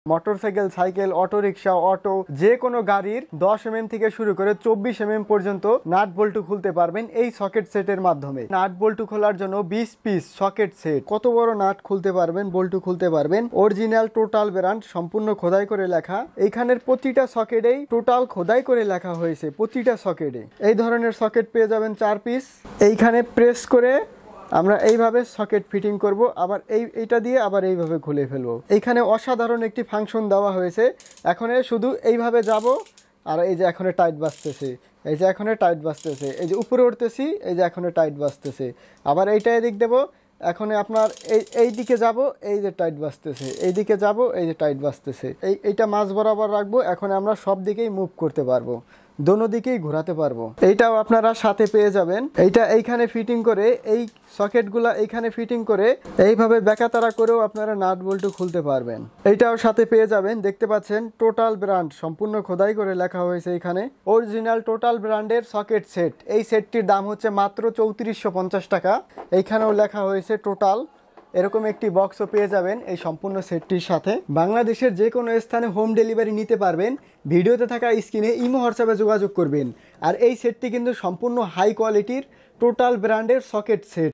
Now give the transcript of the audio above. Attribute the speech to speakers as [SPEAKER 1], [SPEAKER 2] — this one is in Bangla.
[SPEAKER 1] মোটরসাইকেল, সাইকেল, অটোরিকশা, অটো যে কোনো গাড়ির 10 mm থেকে শুরু করে 24 mm পর্যন্ত নাট বল্টু খুলতে পারবেন এই সকেট সেটের মাধ্যমে। নাট বল্টু খোলার জন্য 20 পিস সকেট সেট, কত বড় নাট খুলতে পারবেন, বল্টু খুলতে পারবেন। অরিজিনাল টোটাল ব্র্যান্ড, সম্পূর্ণ খোদাই করে লেখা। এইখানের প্রতিটা সকেটেই টোটাল খোদাই করে লেখা হয়েছে, প্রতিটা সকেটে। এই ধরনের সকেট পেয়ে যাবেন 4 পিস। এইখানে প্রেস করে আমরা এইভাবে সকেট ফিটিং করব, আবার এইটা দিয়ে আবার এইভাবে খুলে ফেলবো। এইখানে অসাধারণ একটি ফাংশন দেওয়া হয়েছে। এখন শুধু এইভাবে যাব, আর এই যে এখন টাইট বাজতেছে, এই যে এখন টাইট বাজতেছে, এই যে উপরে উঠতেছি, এই যে এখন টাইট বাজতেছে। আবার এইটা এদিক দেবো, এখন আপনার এই দিকে যাব, এই যে টাইট বাজতেছে, এই দিকে যাব, এই যে টাইট বাজতেছে। এইটা মাঝ বরাবর রাখবো। এখন আমরা সব দিকেই মুভ করতে পারবো, দোনো দিকেই ঘোরাতে পারবো। এইটাও আপনারা সাথে পেয়ে যাবেন। এইটা এইখানে ফিটিং করে, এই সকেটগুলা এইখানে ফিটিং করে এইভাবে বেকাতারা করেও আপনারা নাট বল্টু খুলতে পারবেন। এইটাও সাথে পেয়ে যাবেন। দেখতে পাচ্ছেন টোটাল ব্র্যান্ড, সম্পূর্ণ খোদাই করে লেখা হয়েছে এখানে। অরিজিনাল টোটাল ব্র্যান্ডের সকেট সেট। এই সেটটির দাম হচ্ছে মাত্র 3450 টাকা। এইখানেও লেখা হয়েছে টোটাল। এরকম একটি বক্সও পেয়ে যাবেন এই সম্পূর্ণ সেটটির সাথে। বাংলাদেশের যে কোনো স্থানে হোম ডেলিভারি নিতে পারবেন। ভিডিওতে থাকা স্ক্রিনে ইমো হোয়াটসঅ্যাপে যোগাযোগ করবেন। আর এই সেটটি কিন্তু সম্পূর্ণ হাই কোয়ালিটির টোটাল ব্র্যান্ডের সকেট সেট।